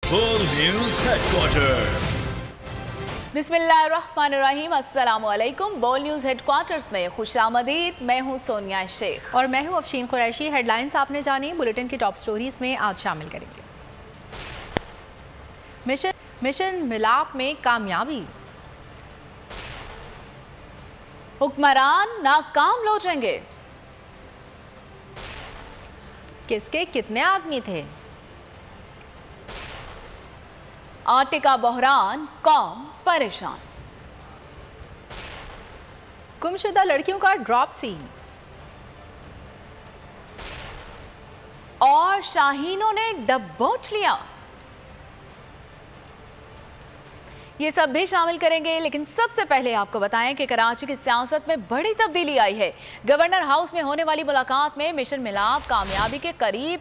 बोल news headquarter. बिस्मिल्लाहिर्रहमानिर्रहीम, अस्सलामुअलैकुम। बोल न्यूज हेडक्वार्टर्स में खुशामदीद। मैं हूं सोनिया शेख और मैं हूं अफशीन कुरैशी। हेडलाइंस आपने जानी, बुलेटिन की टॉप स्टोरीज में आज शामिल करेंगे। मिशन मिलाप में कामयाबी, हुक्मरान नाकाम लौटेंगे, किसके कितने आदमी थे, आटे का बहरान, कौम परेशान, गुमशुदा लड़कियों का ड्रॉप सीन और शाहीनों ने दबोच लिया। ये सब भी शामिल करेंगे, लेकिन सबसे पहले आपको बताएं कि कराची की सियासत में बड़ी तब्दीली आई है। गवर्नर हाउस में होने वाली मुलाकात में मिशन मिलाप कामयाबी के करीब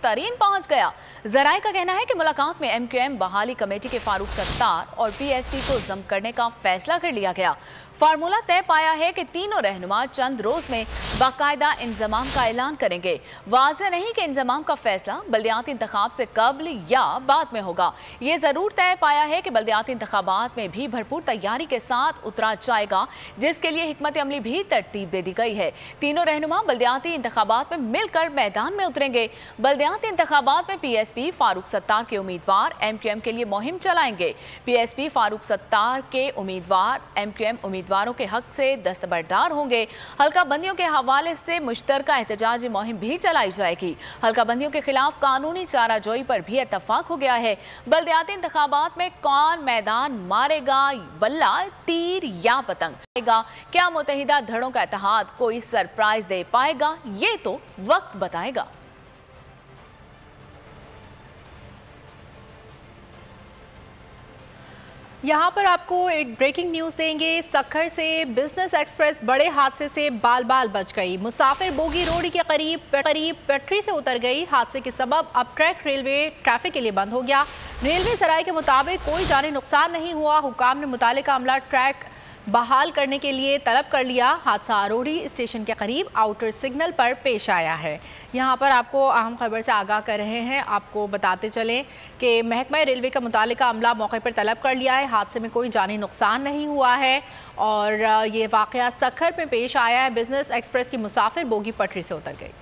तरीन पहुंच गया। जराये का कहना है कि मुलाकात में MQM बहाली कमेटी के फारूक सत्तार और PSP को जम करने का फैसला कर लिया गया। फार्मूला तय पाया है कि तीनों रहनुमा चंद रोज में बाकायदा इंजमाम का ऐलान करेंगे। वाज़ेह नहीं कि इंजमाम का फैसला बल्दियाती इंतखाब से कब्ल या बाद में होगा। ये जरूर तय पाया है कि बल्दियाती इंतखाबात में भी भरपूर तैयारी के साथ उतरा जाएगा, जिसके लिए हिकमत अमली भी तरतीब दे दी गई है। तीनों रहनुमा बल्दियाती इंतखाबात में मिलकर मैदान में उतरेंगे। बल्दियाती इंतखाबात में PSP फारूक सत्तार के उम्मीदवार MQM के लिए मुहिम चलाएंगे। PSP फारूक सत्तार के उम्मीदवार MQM उम्मीदवारों के हक से दस्तबरदार होंगे। हल्का बंदियों के हवाले से मुश्तरका एहतजाजी मुहिम भी चलाई जाएगी। हल्का बंदियों के खिलाफ कानूनी चाराजोई पर भी इत्तफाक हो गया है। बल्दियाती इंतखाबात में कौन मैदान मारेगा, बल्ला, तीर या पतंग, क्या मुत्तहिदा धड़ों का इत्तेहाद कोई सरप्राइज दे पाएगा, ये तो वक्त बताएगा। यहाँ पर आपको एक ब्रेकिंग न्यूज़ देंगे। सक्खर से बिजनेस एक्सप्रेस बड़े हादसे से बाल बाल बच गई। मुसाफिर बोगी रोड के करीब पटरी से उतर गई। हादसे के सबब अब ट्रैक रेलवे ट्रैफिक के लिए बंद हो गया। रेलवे सराय के मुताबिक कोई जानी नुकसान नहीं हुआ। हुकाम ने मुतालिका अमला ट्रैक बहाल करने के लिए तलब कर लिया। हादसा आरोड़ी स्टेशन के करीब आउटर सिग्नल पर पेश आया है। यहाँ पर आपको अहम खबर से आगाह कर रहे हैं। आपको बताते चलें कि महकमा रेलवे का मुतालिका अमला मौके पर तलब कर लिया है। हादसे में कोई जानी नुकसान नहीं हुआ है और ये वाक़या सक्खर में पेश आया है। बिजनेस एक्सप्रेस की मुसाफिर बोगी पटरी से उतर गई।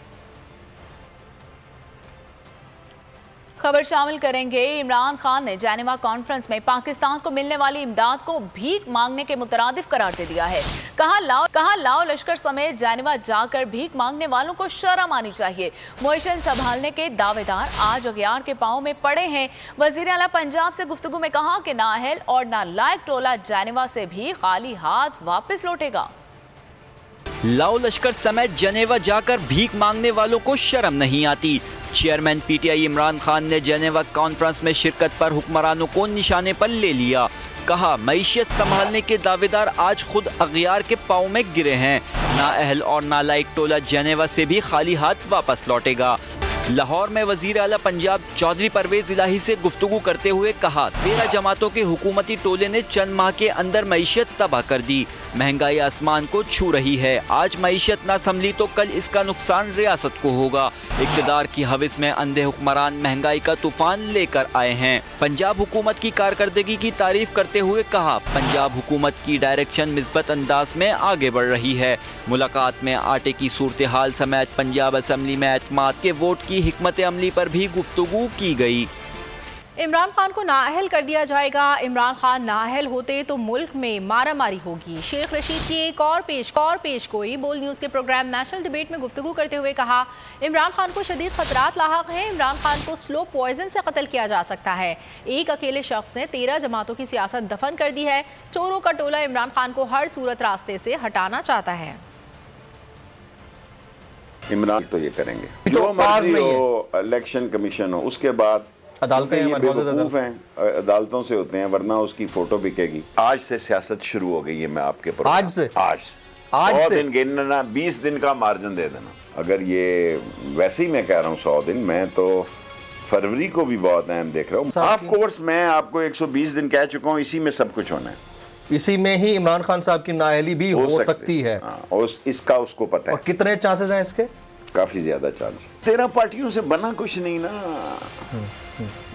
खबर शामिल करेंगे। इमरान खान ने जेनेवा कॉन्फ्रेंस में पाकिस्तान को मिलने वाली इमदाद को भीख मांगने के मुतरादिफ करार दे दिया है। कहा लाओ लश्कर समेत जेनेवा जाकर भीख मांगने वालों को शर्म आनी चाहिए। मोशन संभालने के दावेदार आज अगियार के पांव में पड़े हैं। वजीर आला पंजाब से गुफ्तगू में कहा कि नाअहल और नालायक टोला जेनेवा से भी खाली हाथ वापस लौटेगा। लाओ लश्कर समेत जेनेवा जाकर भीख मांगने वालों को शर्म नहीं आती। चेयरमैन PTI इमरान खान ने जेनेवा कॉन्फ्रेंस में शिरकत पर हुक्मरानों को निशाने पर ले लिया। कहा, मईशत संभालने के दावेदार आज खुद अगियार के पाँव में गिरे हैं। नाअहल और नालायक टोला जेनेवा से भी खाली हाथ वापस लौटेगा। लाहौर में वजीर आला पंजाब चौधरी परवेज इलाही से गुफ्तगू करते हुए कहा, 13 जमातों के हुकूमती टोले ने चंद माह के अंदर मईशत तबाह कर दी। महंगाई आसमान को छू रही है। आज मईशत ना संभली तो कल इसका नुकसान रियासत को होगा। इक़्तिदार की हविस में अंधे हुक्मरान महंगाई का तूफान लेकर आए हैं। पंजाब हुकूमत की कारकर्दगी की तारीफ करते हुए कहा, पंजाब हुकूमत की डायरेक्शन मिस्बत अंदाज में आगे बढ़ रही है। मुलाकात में आटे की सूरत हाल समेत पंजाब असम्बली में एतमाद के वोट की हिकमत अमली पर भी गुफ्तगू की गई। इमरान खान को नाअहल कर दिया जाएगा। इमरान खान नाअहल होते तो मुल्क में मारा मारी होगी। शेख रशीद की एक और पेशगोई बोल न्यूज़ के प्रोग्राम नेशनल डिबेट में गुफ्तगू करते हुए कहा, इमरान खान को शदीद खतरात लाहक हैं। इमरान खान को स्लो पॉइजन से कत्ल किया जा सकता है। एक अकेले शख्स ने 13 जमातों की सियासत दफन कर दी है। चोरों का टोला इमरान खान को हर सूरत रास्ते से हटाना चाहता है। इमरान तो ये करेंगे, जो मर्जी हो, इलेक्शन कमीशन हो, उसके बाद बेवकूफ हैं, अदालतों से होते हैं, वरना उसकी फोटो बिकेगी। आज से सियासत शुरू हो गई है। मैं आपके आज 100 दिन गिनना, 20 दिन का मार्जिन दे देना। अगर ये वैसे ही मैं कह रहा हूँ 100 दिन, मैं तो फरवरी को भी बहुत अहम देख रहा हूँ। ऑफ कोर्स मैं आपको 120 दिन कह चुका हूँ, इसी में सब कुछ होना है। इसी में ही इमरान खान साहब की नाअहली भी हो सकती है। और इसका उसको पता है। और कितने चांसेस हैं इसके? काफी ज्यादा चांस। 13 पार्टियों से बना कुछ नहीं ना।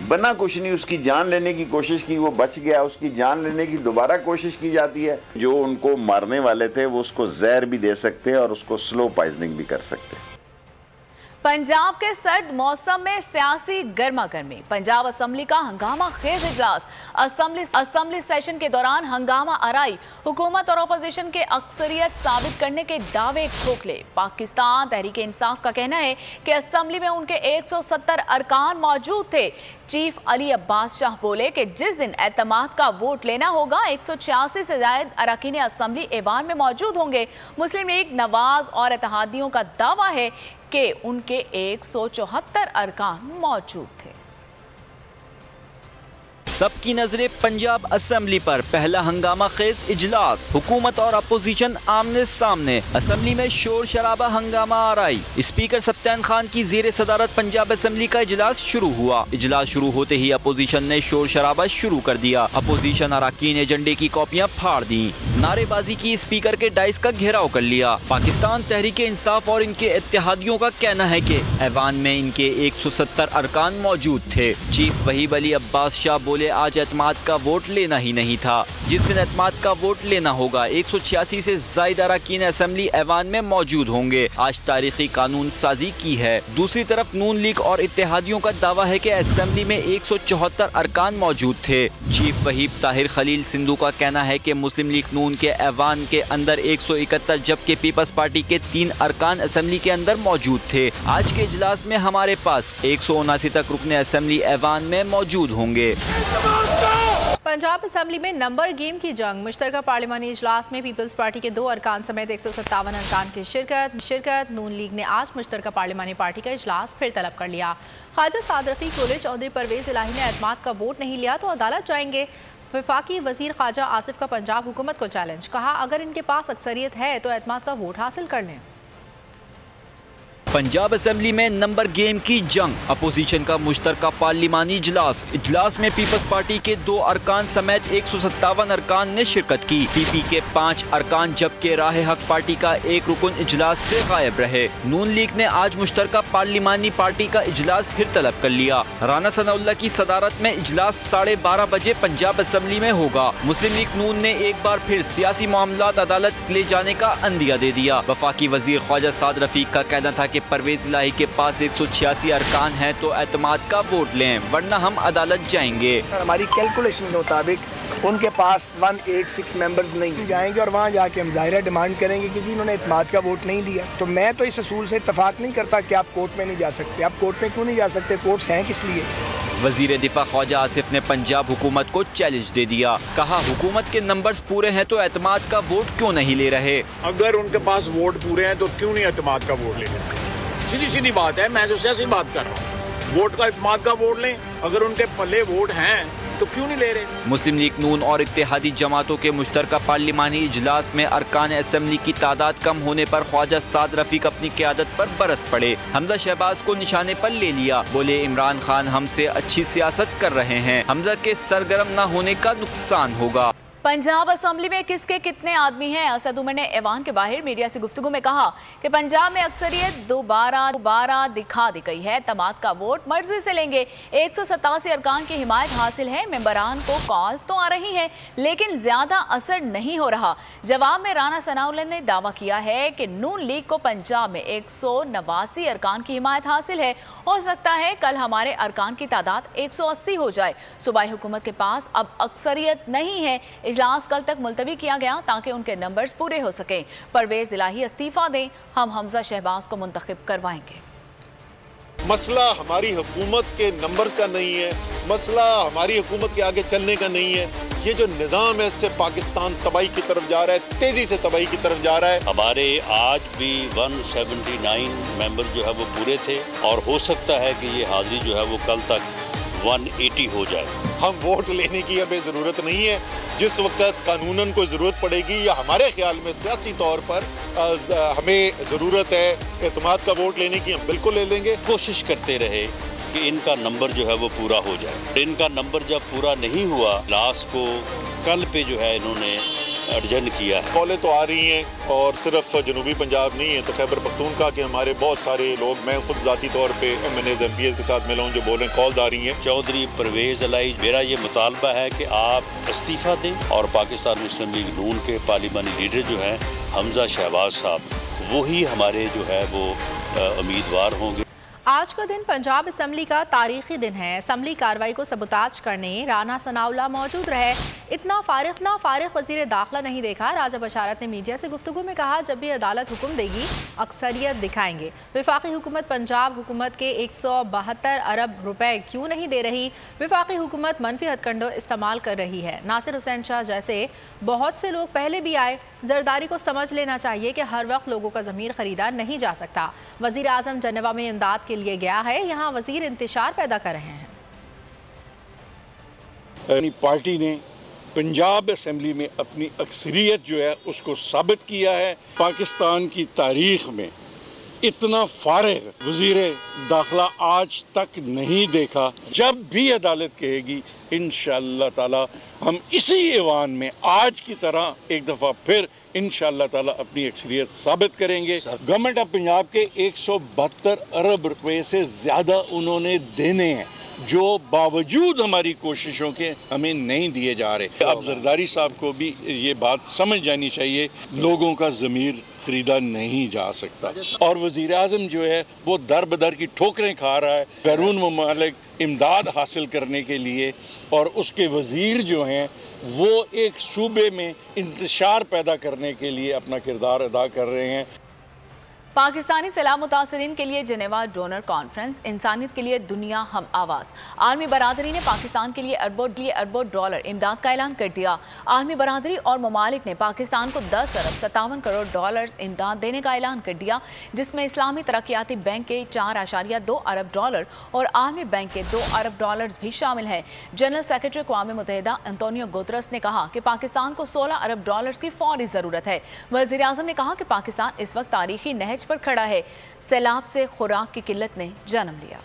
बना कुछ नहीं, उसकी जान लेने की कोशिश की, वो बच गया, उसकी जान लेने की दोबारा कोशिश की जाती है। जो उनको मारने वाले थे वो उसको जहर भी दे सकते हैं और उसको स्लो पॉइजनिंग भी कर सकते हैं। पंजाब के सर्द मौसम में सियासी गर्मागर्मी। पंजाब असेंबली का हंगामा खेज इजलास। असेंबली सेशन के दौरान हंगामा आराई। हुकूमत और अपोजिशन के अक्सरियत साबित करने के दावे खोखले। पाकिस्तान तहरीक इंसाफ का कहना है कि असेंबली में उनके 170 अरकान मौजूद थे। चीफ अली अब्बास शाह बोले कि जिस दिन एतमाद का वोट लेना होगा 186 से ज्यादा अरकान असेंबली ऐवान में मौजूद होंगे। मुस्लिम लीग नवाज और इत्तेहादियों का दावा है कि उनके 174 अरकान मौजूद थे। सबकी नजरें पंजाब असेंबली पर। पहला हंगामा खेज इजलास। हुकूमत और अपोजिशन आमने सामने। असेंबली में शोर शराबा, हंगामा आराई। स्पीकर सप्तान खान की जेर सदारत पंजाब असेंबली का इजलास शुरू हुआ। इजलास शुरू होते ही अपोजिशन ने शोर शराबा शुरू कर दिया। अपोजिशन अरकान एजेंडे की कॉपियां फाड़ दी, नारेबाजी की, स्पीकर के डाइस का घेराव कर लिया। पाकिस्तान तहरीक इंसाफ और इनके इत्तेहादियों का कहना है कि ऐवान में इनके 170 अरकान मौजूद थे। चीफ वहीब अली अब्बास शाह बोले आज एतमाद का वोट लेना ही नहीं था। जिस दिन एतमाद का वोट लेना होगा 186 से ज्यादा अरकान असेंबली ऐवान में मौजूद होंगे। आज तारीखी कानून साजी की है। दूसरी तरफ नून लीग और इत्तेहादियों का दावा है कि असेंबली में 174 अरकान मौजूद थे। चीफ वहीब ताहिर खलील सिंधु का कहना है कि मुस्लिम लीग नून के ऐवान के अंदर 171 जबकि पीपल्स पार्टी के 3 अरकान असेंबली के अंदर मौजूद थे। आज के इजलास में हमारे पास 179 तक रुकने असेंबली ऐवान में मौजूद होंगे। पंजाब असेंबली में नंबर गेम की जंग। मुश्तरका पार्लिमानी इजलास में पीपल्स पार्टी के 2 अरकान समेत 157 अरकान की शिरकत। नून लीग ने आज मुश्तरका पार्लिमानी पार्टी का इजलास फिर तलब कर लिया। ख्वाजा साद रफीक बोले चौधरी परवेज इलाही ने एतमाद का वोट नहीं लिया तो अदालत जाएंगे। वफाकी वजीर ख्वाजा आसिफ का पंजाब हुकूमत को चैलेंज। कहा अगर इनके पास अक्सरियत है तो एतमाद का वोट हासिल कर लें। पंजाब असेंबली में नंबर गेम की जंग। अपोजिशन का मुश्तरका पार्लिमानी इजलास। इजलास में पीपल्स पार्टी के 2 अरकान समेत 157 अरकान ने शिरकत की। पीपी के 5 अरकान जबकि राह हक पार्टी का 1 रुकन इजलास से गायब रहे। नून लीग ने आज मुश्तरका पार्लिमानी पार्टी का इजलास फिर तलब कर लिया। राना सनाउल्लाह की सदारत में इजलास 12:30 बजे पंजाब असेंबली में होगा। मुस्लिम लीग नून ने एक बार फिर सियासी मामलात अदालत ले जाने का अंदिया दे दिया। वफाकी वजीर ख्वाजा साद रफीक का कहना था कि परवेज इलाही के पास 186 अरकान हैं तो एतमाद का वोट लें वरना हम अदालत जाएंगे। हमारी कैलकुलेशन के मुताबिक उनके पास 186 मेंबर्स नहीं जाएंगे और वहाँ जाके हम ज़ाहिर डिमांड करेंगे कि जी इन्होंने एतमाद का वोट नहीं लिया। तो मैं तो इस असूल से इत्तफाक नहीं करता कि आप कोर्ट में नहीं जा सकते। आप कोर्ट में क्यों नहीं जा सकते? कोर्ट्स हैं किस लिए? वजीर दिफा ख्वाजा आसिफ ने पंजाब हुकूमत को चैलेंज दे दिया। कहा हुकूमत के नंबर्स पूरे हैं तो एतमाद का वोट क्यों नहीं ले रहे? अगर उनके पास वोट पूरे हैं तो क्यों नहीं एतमाद का वोट ले रहे? सीधी सीधी बात है, मैं तो सियासी बात कर रहा हूँ। वोट का एतमाद का वोट लें, अगर उनके पल्ले वोट हैं तो क्यों नहीं ले रहे? मुस्लिम लीग नून और इत्तेहादी जमातों के मुश्तरका पार्लिमानी इजलास में अरकान असेंबली की तादाद कम होने पर ख्वाजा साद रफीक अपनी क़यादत पर बरस पड़े। हमजा शहबाज को निशाने पर ले लिया। बोले इमरान खान हमसे अच्छी सियासत कर रहे हैं, हमजा के सरगर्म न होने का नुकसान होगा। पंजाब असेंबली में किसके कितने आदमी हैं? असद उमर ने ऐवान के बाहर मीडिया से गुफ्तगू में कहा कि पंजाब में अक्सरियत दोबारा दिखा दी गई है। तमाद का वोट मर्जी से लेंगे। 187 अरकान की हिमायत हासिल है। मेंबरान को कॉल्स तो आ रही हैं लेकिन ज्यादा असर नहीं हो रहा। जवाब में राना सनाउल्लाह ने दावा किया है कि नून लीग को पंजाब में 189 अरकान की हिमायत हासिल है। हो सकता है कल हमारे अरकान की तादाद 180 हो जाए। सूबाई हुकूमत के पास अब अक्सरियत नहीं है। इजलास कल तक मुलतवी किया गया ताकि उनके नंबर्स पूरे हो सकें। परवेज इलाही इस्तीफा दें, हम हमजा शहबाज को मुंतखब करवाएंगे। मसला हमारी हुकूमत के नंबर्स का नहीं है, मसला हमारी हुकूमत के आगे चलने का नहीं है। ये जो निज़ाम है इससे पाकिस्तान तबाही की तरफ जा रहा है, तेजी से तबाही की तरफ जा रहा है। हमारे आज भी 179 मेंबर जो है वो पूरे थे और हो सकता है कि ये हाजिरी जो है वो कल तक 180 हो जाए। हम वोट लेने की हमें ज़रूरत नहीं है। जिस वक्त कानूनन को ज़रूरत पड़ेगी या हमारे ख्याल में सियासी तौर पर हमें ज़रूरत है एतमाद का वोट लेने की, हम बिल्कुल ले लेंगे। कोशिश करते रहे कि इनका नंबर जो है वो पूरा हो जाए। इनका नंबर जब पूरा नहीं हुआ, लास्ट को कल पे जो है इन्होंने अर्जन किया है। कॉलें तो आ रही हैं और सिर्फ जनूबी पंजाब नहीं है, तो खैबर पख्तूनख्वा के हमारे बहुत सारे लोग, मैं खुद ज़ाती तौर पे MNAs MPs के साथ मिला हूँ जो बोल रहे हैं, कॉल्स आ रही हैं। चौधरी परवेज अलाई, मेरा ये मुतालबा है कि आप इस्तीफ़ा दें और पाकिस्तान मुस्लिम लीग नून के पार्लिमानी लीडर जो हैं हमजा शहबाज साहब, वही हमारे जो है वो उम्मीदवार होंगे। आज का दिन पंजाब असम्बली का तारीखी दिन है। असम्बली कार्रवाई को सबूताज करने राना सनाउल्लाह मौजूद रहे। इतना फारिग वजीर दाखिला नहीं देखा। राजा बशारत ने मीडिया से गुफ्तगू में कहा, जब भी अदालत हुक्म देगी अक्सरियत दिखाएंगे। वफाकी हुकूमत पंजाब हुकूमत के 172 अरब रुपए क्यों नहीं दे रही? वफाकी हुकूमत मनफी हथकंडों इस्तेमाल कर रही है। नासिर हुसैन शाह जैसे बहुत से लोग पहले भी आए। जरदारी को समझ लेना चाहिए कि हर वक्त लोगों का ज़मीर खरीदा नहीं जा सकता। वज़ीर आज़म जनेवा में इमदाद के लिए गया है, यहाँ वज़ीर इंतशार पैदा कर रहे हैं। पार्टी ने पंजाब असेंबली में अपनी अक्सरियत जो है उसको साबित किया है। पाकिस्तान की तारीख में इतना फारिग वज़ीर दाखिला आज तक नहीं देखा। जब भी अदालत कहेगी इंशाअल्लाह ताला हम इसी ऐवान में आज की तरह एक दफ़ा फिर इंशाअल्लाह ताला अपनी अक्सरियत साबित करेंगे। गवर्नमेंट ऑफ पंजाब के 172 अरब रुपए से ज़्यादा उन्होंने देने हैं, जो बावजूद हमारी कोशिशों के हमें नहीं दिए जा रहे। अब जरदारी साहब को भी ये बात समझ जानी चाहिए, लोगों का ज़मीर खरीदा नहीं जा सकता। और वज़ीर आज़म जो है वो दर बदर की ठोकरें खा रहा है बैरून ममालिक इमदाद हासिल करने के लिए, और उसके वज़ीर जो हैं वो एक सूबे में इंतशार पैदा करने के लिए अपना किरदार अदा कर रहे हैं। पाकिस्तानी सलाम मुतासरीन के लिए जेनेवा डोनर कॉन्फ्रेंस, इंसानियत के लिए दुनिया हम आवाज़। आलमी बरादरी ने पाकिस्तान के लिए अरबों डॉलर इमदाद का ऐलान कर दिया। आलमी बरादरी और ममालिक ने पाकिस्तान को 10 अरब 57 करोड़ डॉलर इमदाद देने का ऐलान कर दिया, जिसमें इस्लामी तरक्याती बैंक के 4.2 अरब डॉलर और आलमी बैंक के 2 अरब डॉलर भी शामिल हैं। जनरल सेक्रेटरी अक़वाम मुत्तहिदा एंटोनियो गुतरस ने कहा कि पाकिस्तान को 16 अरब डॉलर की फौरी ज़रूरत है। वज़ीर आज़म ने कहा कि पाकिस्तान इस वक्त तारीखी नहज पर खड़ा है। सैलाब से खुराक की किल्लत ने जन्म लिया।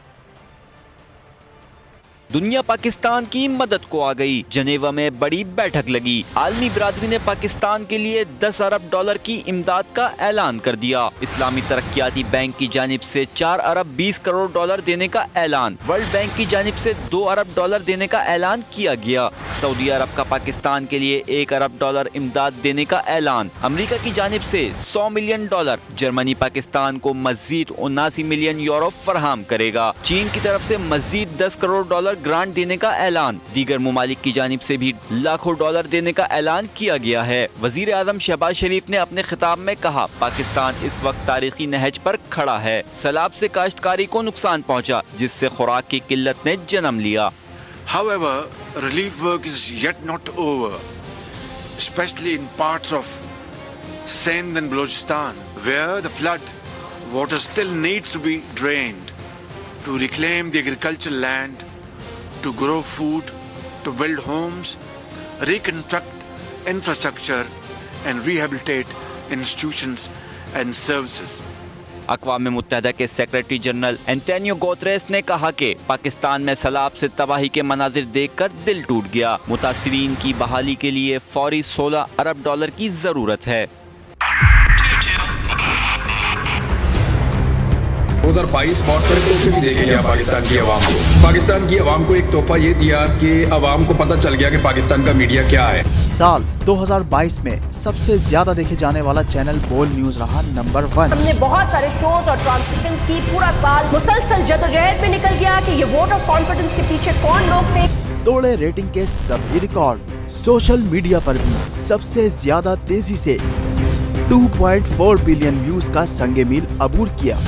दुनिया पाकिस्तान की मदद को आ गई। जनेवा में बड़ी बैठक लगी। आलमी बरादरी ने पाकिस्तान के लिए 10 अरब डॉलर की इमदाद का ऐलान कर दिया। इस्लामी तरक्याती बैंक की जानिब से 4 अरब 20 करोड़ डॉलर देने का ऐलान। वर्ल्ड बैंक की जानिब से 2 अरब डॉलर देने का ऐलान किया गया। सऊदी अरब का पाकिस्तान के लिए 1 अरब डॉलर इमदाद देने का ऐलान। अमेरिका की जानिब से 100 मिलियन डॉलर। जर्मनी पाकिस्तान को मजीद 79 मिलियन यूरो फराहम करेगा। चीन की तरफ से मजीद 10 करोड़ डॉलर ग्रांट देने का ऐलान। दीगर मुमालिक की जानिब से भी लाखों डॉलर देने का ऐलान किया गया है। वजीर आज़म शहबाज शरीफ ने अपने खिताब में कहा, पाकिस्तान इस वक्त तारीखी नहज पर खड़ा है। सैलाब से काश्तकारी को नुकसान पहुंचा, जिससे खुराक की किल्लत ने जन्म लिया। However, relief work is yet not over, especially in parts of Sindh and Balochistan, where the flood water still needs to be drained to reclaim the agricultural land, to grow food, to build homes, reconstruct infrastructure and rehabilitate institutions and services. अक़वाम मुत्तहिदा के secretary general Antonio Guterres ने कहा कि पाकिस्तान में सैलाब से तबाही के मनाजिर देखकर दिल टूट गया। मुतासिरीन की बहाली के लिए फौरी 16 अरब डॉलर की जरूरत है। 2022 बहुत सारे तोहफे भी देखे गया पाकिस्तान की आवाम को। पाकिस्तान की आवाम को एक तोहफा ये दिया कि आवाम को पता चल गया कि पाकिस्तान का मीडिया क्या है। साल 2022 में सबसे ज्यादा देखे जाने वाला चैनल बोल न्यूज रहा नंबर 1। हमने बहुत सारे शोज और ट्रांसमिशंस की, पूरा साल मुसलसल जदोजहद में निकल गया कि ये वोट ऑफ कॉन्फिडेंस के पीछे कौन लोग थे। तोड़े रेटिंग के सभी रिकॉर्ड। सोशल मीडिया पर भी सबसे ज्यादा तेजी से 2.4 बिलियन व्यूज का संगे मील अबूर किया।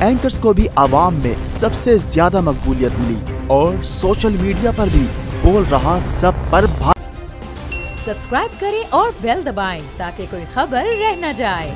एंकर्स को भी आवाम में सबसे ज्यादा मकबूलियत मिली और सोशल मीडिया पर भी बोल रहा सब पर सब्सक्राइब करें और बेल दबाएं ताकि कोई खबर रह न जाए।